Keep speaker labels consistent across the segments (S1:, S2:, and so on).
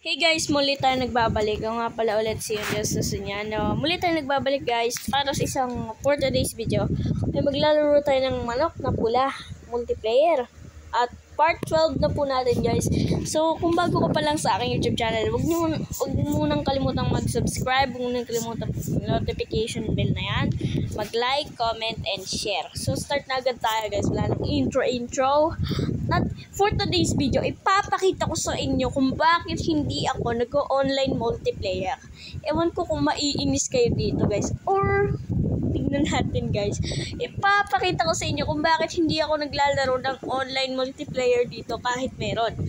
S1: Hey guys, muli tayo nagbabalik. Ako nga pala ulit si Elias Susunyano. Muli tayo nagbabalik guys para sa isang for today's video. Ay maglalaro tayo ng manok na pula multiplayer. At part 12 na po natin guys. So kung bago ka pa lang sa aking YouTube channel, huwag niyo munang kalimutang mag-subscribe. Huwag munang kalimutang notification bell na yan. Mag-like, comment, and share. So start na agad tayo guys. Wala nang intro. At for today's video, ipapakita ko sa inyo kung bakit hindi ako nag-online multiplayer. Ewan ko kung maiinis kayo dito guys. Or, tignan natin guys. Ipapakita ko sa inyo kung bakit hindi ako naglalaro ng online multiplayer dito kahit meron.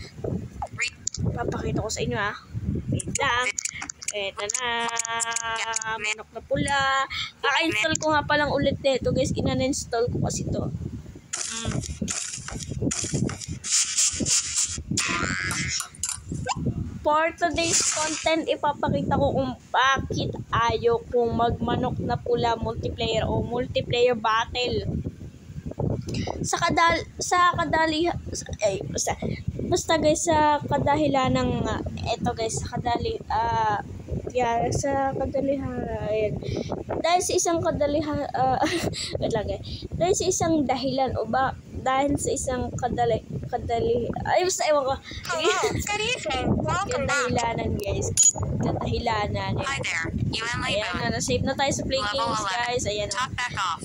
S1: Ipapakita ko sa inyo ha. Wait lang. Eto na. Manok na pula. Kaka-install ko nga palang ulit nito guys. Ina-install ko kasi to. For today's content, ipapakita ko kung bakit ayaw kong magmanok na pula multiplayer o multiplayer battle. Basta guys, sa kadahilan ng eto guys, sa kadalihan dahil sa isang kadalihan dahil sa isang dahilan o ba dahil sa isang kadahilanan guys. Kadahilanan. Ayan na, save na tayo sa play games guys. Ayan na.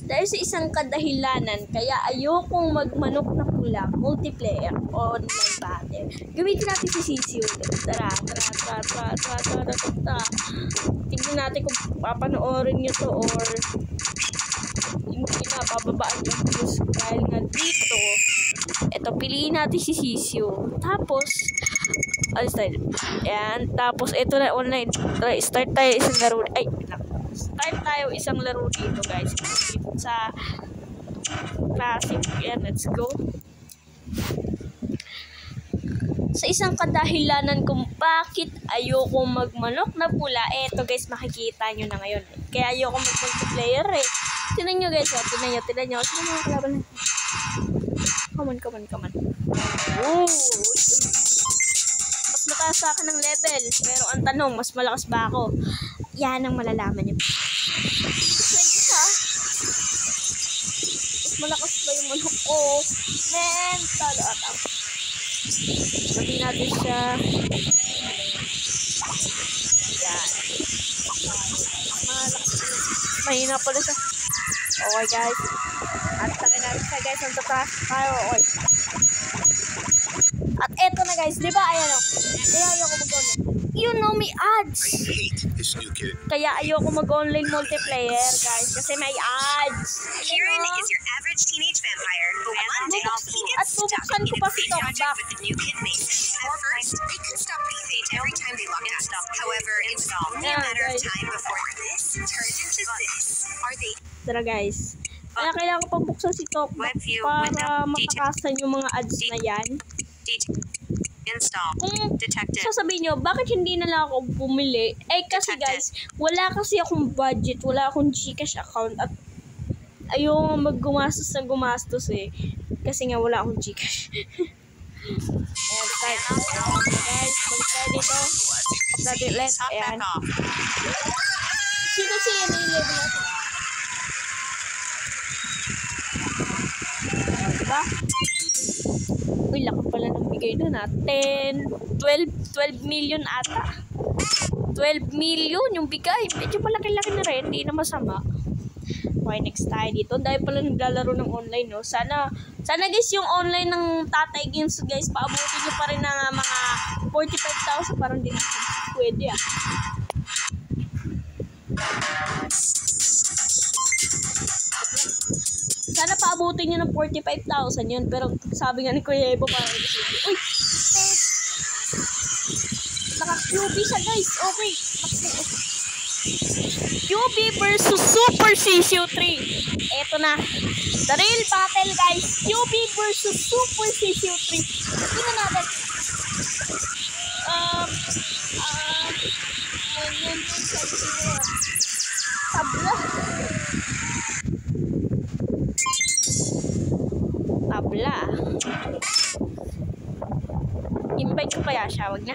S1: Dahil sa isang kadahilanan, kaya ayokong magmanok na pula multiplayer online battle. Gamitin natin si Sisi ulit. Tara. Tignan natin kung papanoorin nyo to or hindi na bababaan yung views dahil nga dito eto piliin natin si Sisyo tapos tapos eto na online start tayo isang laro dito guys dito sa classic. Yan, let's go. Sa isang kadahilanan kung bakit ayoko magmanok na pula, eto guys, makikita nyo na ngayon. Kaya ayoko mag-multiplayer eh. Tinan nyo guys, tinan nyo. Sino mga kalaban natin? Come on. Oh! Mas mataas sa akin ng level. Pero ang tanong, mas malakas ba ako? Yan ang malalaman nyo. Pwede ka? Mas malakas ba yung manok ko? Mental attack. Pwede natin siya. Yan. Mahina pala siya. Okay guys. At takin natin siya guys. Ang tataas tayo. Okay. At eto na guys. Diba? Ayan o. Kaya ayoko mag-online. You know me ads. Kaya ayoko mag-online multiplayer guys. Kasi may ads.
S2: Kieran is your average teenage vampire who one day he gets stuck in a pre-magic with the new kid Mason. At first, they could stop breathing every time they locked us. However, it's only a matter of time before this turns into this. Are they?
S1: Tara guys. Kaya kailangan ko pang buksan si Top para matakasan yung mga ads na yan. Kung sasabihin nyo, bakit hindi na lang ako bumili? Eh kasi guys, wala kasi akong budget, wala akong Gcash account at ayaw maggumastos na gumastos eh. Kasi nga wala akong Gcash. Ayan, start. Guys, balik tayo dito. Up natin ulit. Ayan. Sino siya yan yung level natin? Diba? Uy, laki pala ng bigay doon ha. 12 million ata. 12 million yung bigay. Medyo malaki-laki na rin. Hindi na masama. Okay, next tayo dito. Dahil pala naglalaro ng online, no? Sana guys, yung online ng Tatay Games, guys, paabutin nyo pa rin ng mga 45,000. Parang din pwede, ah. Sana paabutin nyo ng 45,000 yun. Pero sabi nga ni Kuya Evo, parang uy! Naka-QB siya, guys. Okay. QB versus Super Sisyo 3. Eto na. The real battle, guys. QB versus Super Sisyo 3. Tignan natin. Tabla. Invite ko kaya siya. wag na.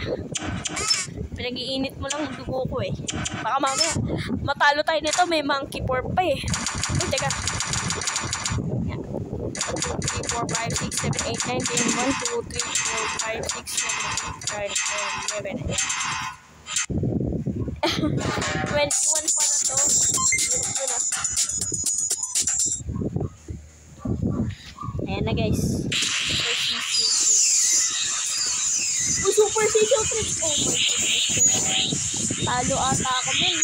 S1: Pinag-iinit mo lang ang dugo ko eh. Baka mamaya, matalo tayo nito, may monkey pork pa eh. Ay, teka. 1, 2, 3, 4, 5, 6, 7, 8, 9, 10, 1, 2, 3, 4, 5, 6, 7, 8, 9, 10, 11. 21 pa na to. Ayan na guys. Super Season 3. Oh my goodness. Talo ata ako men.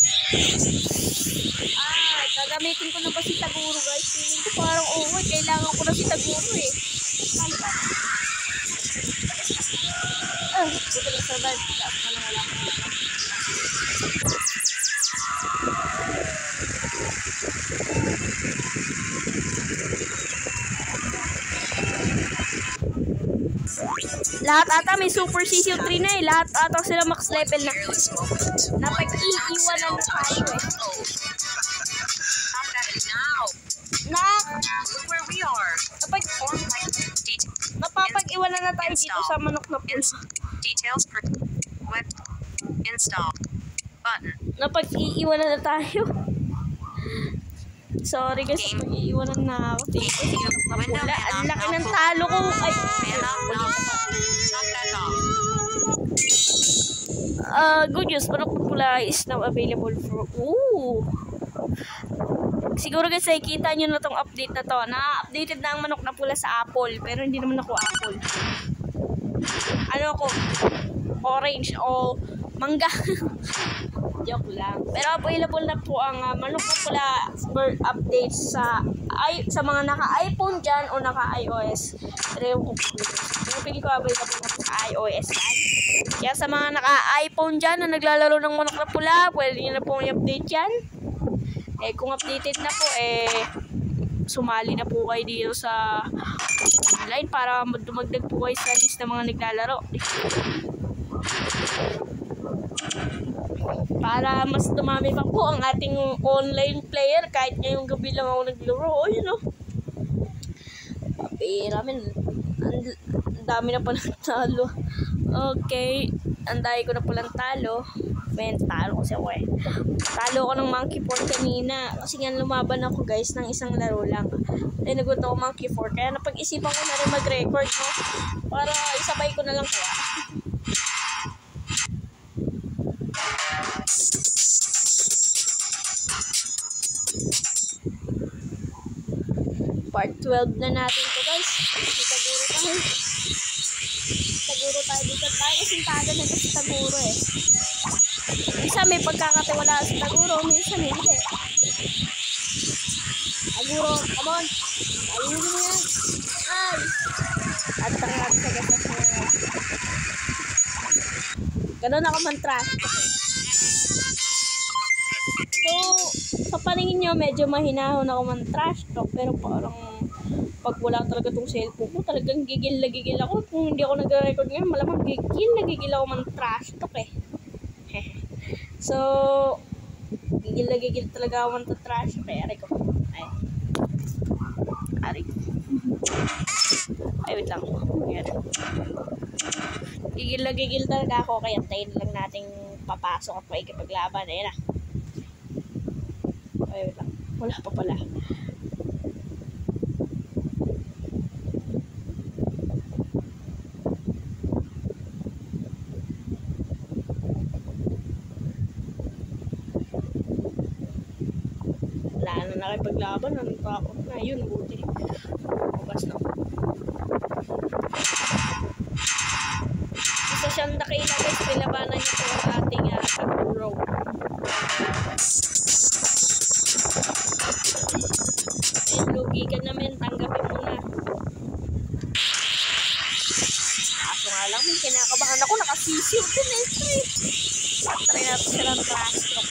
S1: Gagamitin ko na ba si Taguro guys? Feeling ko parang kailangan ko na si Taguro eh. Talo ba? Buti na survive. Wala ko. Lahat ata may Super Season 3 na eh. Lahat ata sila max level na. Napag-iiwanan na tayo eh. Napapag-iwanan na tayo dito sa manok na pula.
S2: Details per web install button.
S1: Napag-iiwanan na tayo. Sorry guys, napag-iiwanan na ako dito sa manok na pula. Ang laki ng talo ko. Ay, good news, manok na pula is now available for... Siguro guys, nakikita nyo na tong update na to. Na-updated na ang manok na pula sa Apple. Pero hindi naman ako Apple. Ano ako? Orange o mangga. Joke lang. Pero available na po ang manok na pula bird update sa mga naka-iPhone dyan o naka-iOS. Pero yung pili ko available na po sa iOS yan. Kaya sa mga naka-iPhone dyan na naglalaro ng manok na pula, pwede nyo na po i-update yan. Kung updated na po, sumali na po kayo dito sa online para dumagdag po kayo sa list ng mga naglalaro. Para mas dumami pa po ang ating online player kahit ngayong gabi lang ako naglaro. Pera men. Ang dami na pa ng talo. Okay. Anday ko na po lang talo. Talo kasi ako eh. Talo ko ng monkey pork kanina. Kasi nga lumaban ako guys ng isang laro lang. Ay nagot ako monkey pork. Kaya napag-isipan ko na rin mag-record no. Para isabay ko na lang kaya. Part 12 na natin to guys. Taguro tayo. Taguro tayo dito. Tayo kasing taga na kasi Taguro eh. Minsan may pagkakatiwala sa Taguro, minsan hindi. Taguro, come on. Ayun mo yan. Ay! At tangat ka sa mga. Ganun ako man-trash. So, sa paningin nyo, medyo mahinahon ako man-trash talk. Pero parang pag wala talaga tong cellphone ko, talagang gigil na gigil ako. Kung hindi ako nag-record ngayon, malamang gigil na gigil ako man-trash talk eh. So, gigil na gigil talaga ako man-trash talk eh. Aray ko. Ay, wait lang. Gigil na gigil talaga ako. Kaya tayo lang nating papasok at maikipaglaban. Ayan na. Ay, wait lang. Wala pa pala. Wala na nakipaglaban. Natakot na. Yun, buti. Bukas na. Isa siyang dakila guys. Pilabanan niyo po ang ating Taguro. Lugi ka naman, tanggapin mo na. Kaso nga lang, may kinakabahan ako, nakasisiw din eh. Try natin silang trash talk.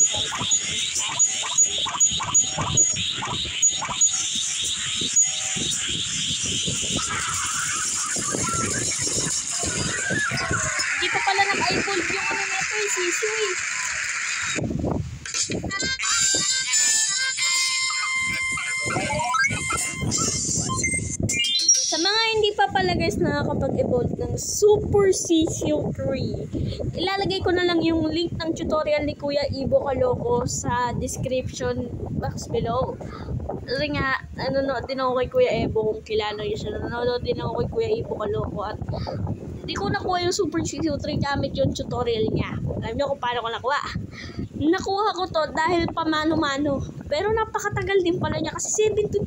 S1: Hindi pa pala nag-eyeball yung ano na ito eh, sisiw eh. Sa mga hindi pa pala guys nakakapag makapag-evolve ng Super CCO3. Ilalagay ko na lang yung link ng tutorial ni Kuya Ibo Kaloco sa description box below. Kasi nga, nanonood din ako kay Kuya Ibo kung kilala niyo siya. Nanonood din ako kay Kuya Ibo Kaloco at hindi ko nakuha yung Super CCO3 gamit yung tutorial niya. Alam niyo kung paano ko nakuha? Nakuha ko to dahil pamano-mano. Pero napakatagal din pala niya kasi 72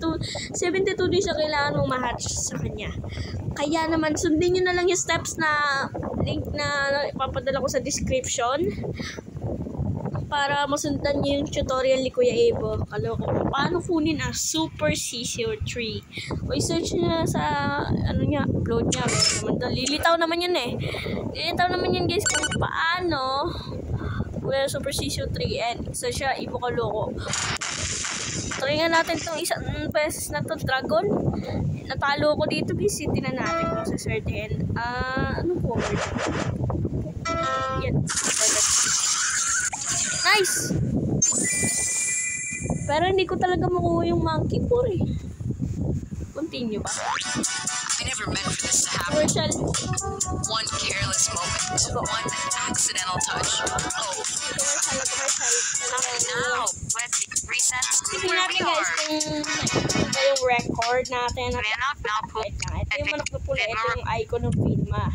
S1: days siya kailangan mong ma-hatch sa kanya. Kaya naman sundin niyo na lang yung steps na link na ipapadala ko sa description para masundan niyo yung tutorial ni Kuya Ibo Kaloco kung paano kunin ang Super CCO3. O i-search niya sa niya, upload niya. Lilitaw naman yun eh. Lilitaw naman yun guys kung paano wala Super CCO3 and isa siya Ibo Kaloco. Try nga natin itong isang beses na to dragon. Natalo ko dito guys. Tingnan natin kung sa certain. Anong forward? Yan. Nice! Pero hindi ko talaga makuha yung monkey core eh. Continue ba?
S2: I never meant for this to happen. One careless moment. One accidental touch. Oh. Now, let's reset
S1: Tignan
S2: where we
S1: natin guys
S2: are.
S1: kung ito yung record natin.
S2: Manok now pull.
S1: Ito yung manok na pula. Ito yung icon ng Vidma.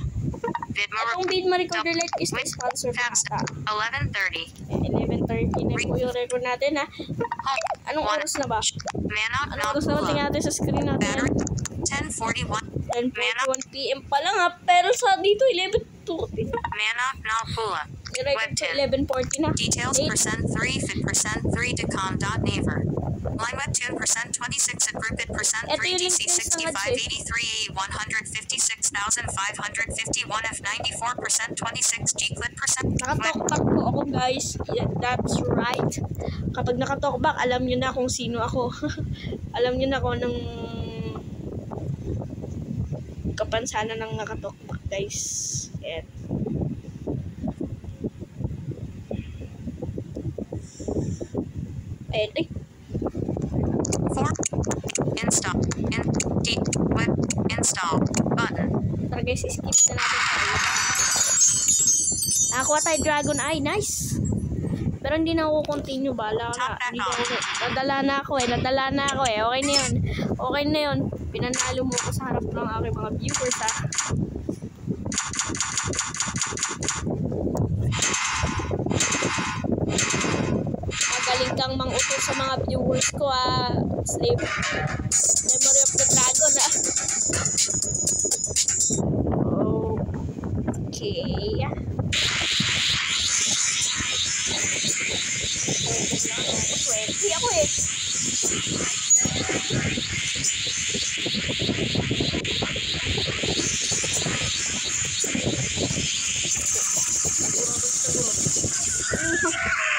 S1: Itong Vidma Recorder Lite is the sponsor na ata.
S2: 11:30.
S1: 11:30 na po yung record natin ha. Anong oras na ba?
S2: Manok
S1: Anong
S2: now
S1: oras na ba?
S2: pull.
S1: Tingnan natin sa screen natin.
S2: Battery 10:41.
S1: 10:41 PM pa lang ha. Pero sa dito 11:20.
S2: Manok now pull.
S1: I-record sa 11:40 na.
S2: Details %3 fit %3 decom.naver. Line webtoon %26 at groupit %3
S1: Ito yung link
S2: DC
S1: ng sa
S2: 6583 156,551 F94 %26 G-clip
S1: Nakatalkback po ako guys. Yeah, that's right. Kapag nakatalkback, alam nyo na kung sino ako. Alam nyo na kung anong kapansanan ng nakatalkback guys. Yan. Ay.
S2: Install web install button.
S1: Tara guys, skip na natin tayo. Nakakuha tayo Dragon Eye, nice. Pero hindi na ako continue, bala na. Nadala na ako eh. Okay na yun. Okay na yun. Pinanalo mo ko sa harap ng aking mga viewers ha. Magaling kang mangutos sa mga viewers ko ha. Slave. Memory of the Dragon ha. Okay. Ako eh.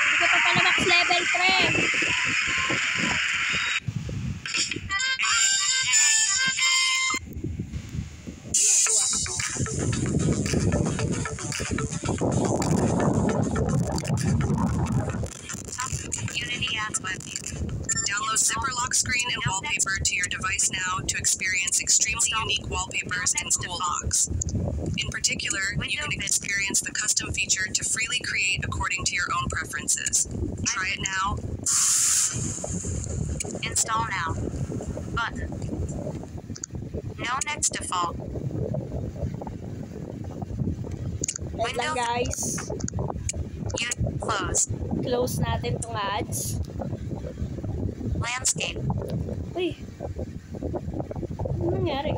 S1: Hindi ka pa pala max level 3.
S2: Download Zipper lock screen and wallpaper to your device now to experience extremely unique wallpapers and cool locks. In particular, you can experience the custom feature to freely create according to your own preferences. Try it now. Install now. Button. No next default.
S1: Wait lang guys.
S2: Close.
S1: Close natin tong ads.
S2: Landscape.
S1: Uy. Ano nangyari?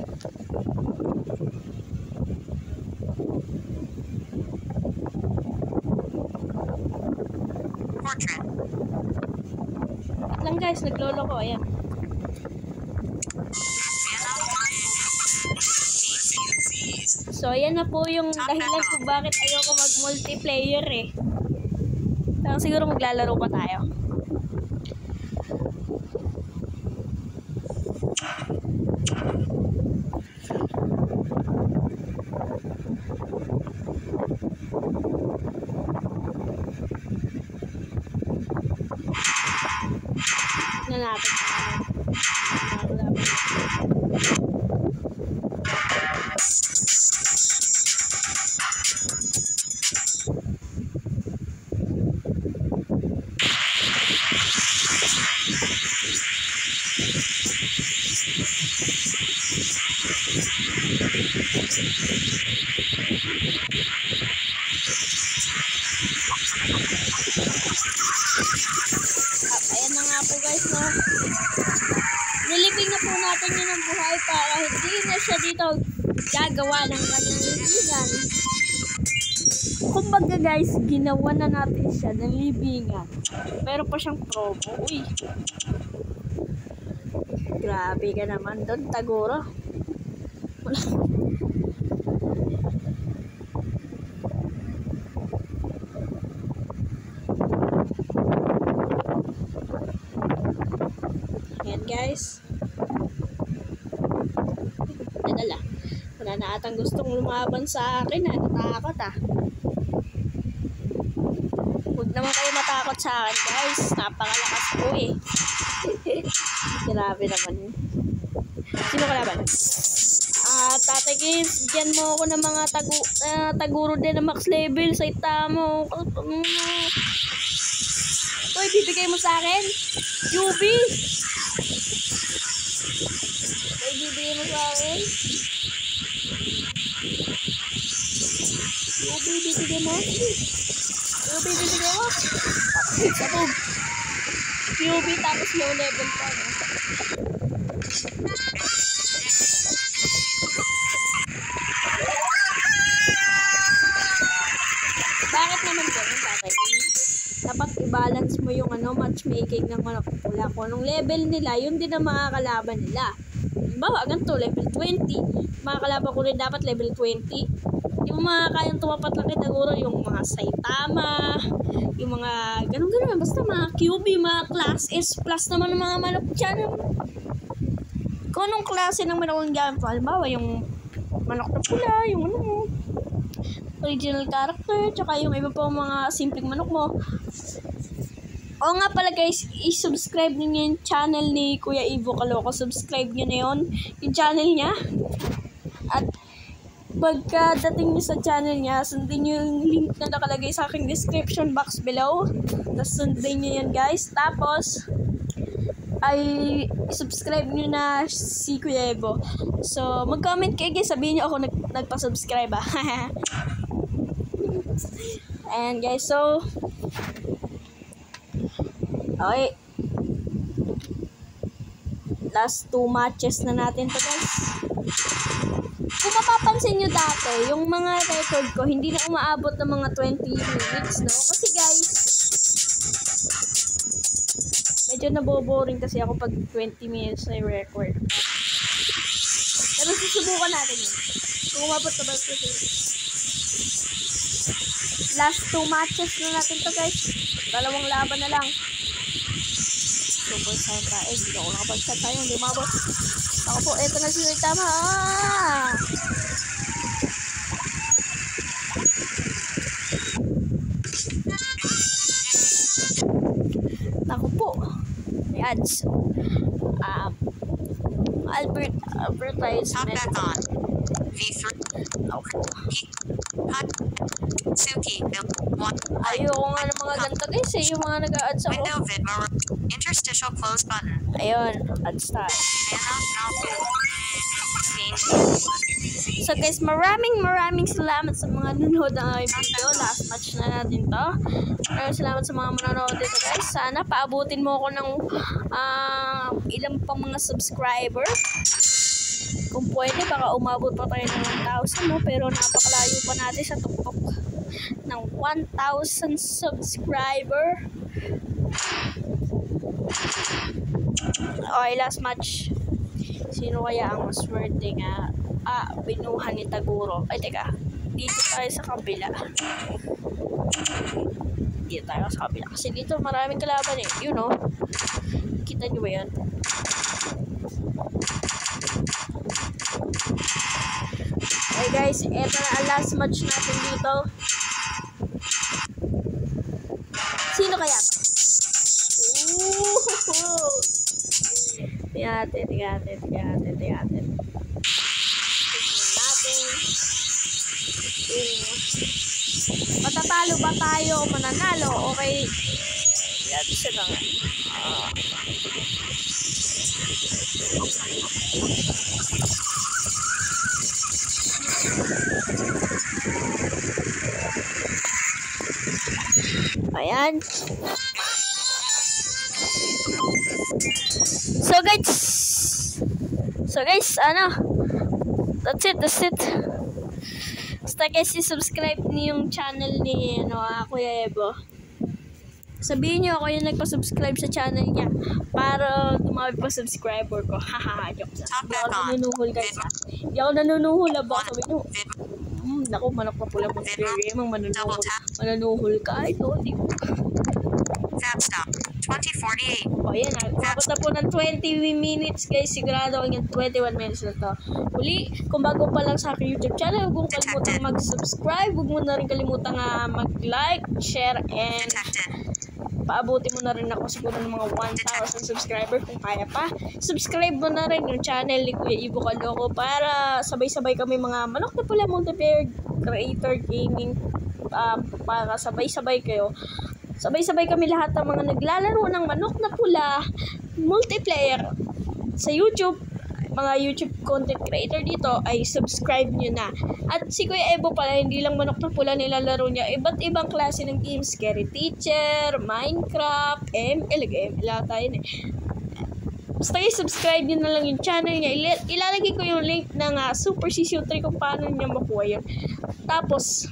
S2: Portrait.
S1: Wait lang guys, naglolo ko. Ayan. So, ayan na po yung dahilan kung bakit ayoko mag-multiplayer eh. Pero siguro maglalaro pa tayo. Tignan natin kung ano. Ayan na nga po guys, no? Nilibing na po natin yun ang buhay para hindi na siya dito gagawa ng kanyang libingan. Kumbaga guys, ginawa na natin siya ng libingan. Pero pa siyang promo. Uy! Grabe ka naman doon, Taguro. Ayan guys. Nadala. Wala na atang gustong lumaban sa akin. Natakot ah. Huwag naman kayo matakot sa akin guys. Napakalakas ko eh. Grabe naman. Sino kalaban? Tatay Games, bigyan mo ako ng mga Taguro din na max level. Saita mo. Ito, ibibigay mo sa akin? QB! Ito, ibibigay mo sa akin? QB, ibibigay mo? QB, ibibigay mo? Sabog! QB, tapos low level pa. No? Bakit naman ganun, tatay? Dapat i-balance mo yung matchmaking ng manok na pula. Kung anong level nila, yun din ang makakalaban nila. Bawa, ganito, level 20. Makakalaban ko rin dapat level 20. Yung mga kayang tumapat lang kay Taguro, yung mga Saitama, yung mga ganun-ganun. Basta mga QB, mga class S plus naman ng mga manok dyan. Kung anong klase ng manok ang gamit, halimbawa, yung manok na pula, yung original character, tsaka yung iba pa mga simpleng manok mo. Oo nga pala guys, i-subscribe niyo yung channel ni Kuya Ivo Kaloco. Subscribe niyo na yun, yung channel niya. At pagkadating niyo sa channel niya, sundin niyo yung link na nakalagay sa aking description box below. Tapos sundin niyo yan guys. Tapos ay subscribe niyo na si Kuya Ivo. So mag-comment kayo guys, sabihin niyo ako nagpa-subscribe ah. And guys, so okay, last 2 matches na natin to guys. Kung mapapansin nyo dati, yung mga record ko hindi na umaabot ng mga 20 minutes, no? Kasi guys, medyo naboboring kasi ako pag 20 minutes na yung record. Pero susubukan natin yun. Kung umabot na ba ito. Last 2 matches na natin to guys. 2 laban na lang. Super Santa. Hindi ako nakapag-set tayo. Hindi umabot. Ako po, eto na si Saitama. Ako po. May ads. Advertisement.
S2: Talk back on. V3.
S1: Okay.
S2: Hot. Suki.
S1: Ayoko nga ng mga ganito guys eh. Yung mga nag-a-ads ako.
S2: Window vid interstitial close button.
S1: Ayun. Ads tayo. So guys, maraming salamat sa mga nanonood ng aming video. Last match na natin to. Maraming salamat sa mga manonood dito guys. Sana paabutin mo ako ng ilang pang mga subscriber. Kung pwede, baka umabot pa tayo ng 1,000 mo. Pero napakalayo pa natin sa tuktok ng 1,000 subscriber. Okay, last match. Sino kaya ang maswerte nga binuhan ni Taguro? Ay, teka. Dito tayo sa kabila. Dito tayo sa kabila. Kasi dito maraming kalaban eh. You know. Kita nyo ba yan? Okay guys, eto na ang last match natin dito. Sino kaya to? Tingnan natin. Matatalo ba tayo o mananalo? Okay. Yan siya lang. Ayan. So guys, that's it. Basta guys, subscribe niyo yung channel ni Kuya Ebo. Sabihin niyo ako yung nagpa-subscribe sa channel niya para tumawag pa subscriber ko. Haha, joke lang. Hindi ako nanunuhol guys ha. Hindi ako nanunuhol. Sabi niyo, naku, manok na pula mo. Manunuhol ka. Ito, hindi ko.
S2: Fab stop. 2048.
S1: O yan, abot na po ng 20 minutes guys. Sigurado ang 21 minutes na to. Uli, kung bago pa lang sa aking YouTube channel, huwag mo kalimutang mag-subscribe. Huwag mo na rin kalimutang mag-like, share, and paabuti mo na rin ako siguro ng mga 1,000 subscriber kung kaya pa. Subscribe mo na rin yung channel ni Kuya Ebo Calooco para sabay-sabay kami mga manok na pula multiplayer creator gaming, para sabay-sabay kayo. Sabay-sabay kami lahat ng mga naglalaro ng manok na pula multiplayer sa YouTube. Mga YouTube content creator dito ay subscribe nyo na. At si Kuya Ebo pala, hindi lang manok na pula nilalaro niya. Iba't ibang klase ng games. Scary Teacher, Minecraft, ML tayo na. Basta subscribe nyo na lang yung channel niya. Ilalagay ko yung link ng Super Season 3 kung paano niya makuha yun. Tapos,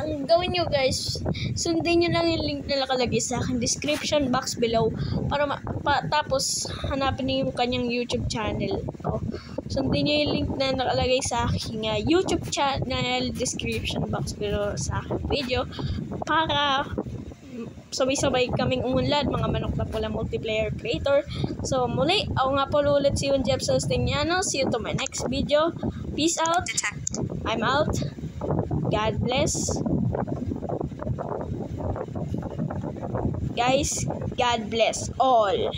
S1: ang gawin nyo guys, sundin nyo lang yung link na nakalagay sa akin description box below para tapos hanapin nyo yung kanyang YouTube channel. Sundin nyo yung link na nakalagay sa aking YouTube channel description box below sa aking video para sabay-sabay kaming umunlad mga manok na pula multiplayer creator. So muli, ako nga po ulit si Jeff Sosteniano. See you to my next video. Peace out. I'm out. God bless. Guys, God bless all.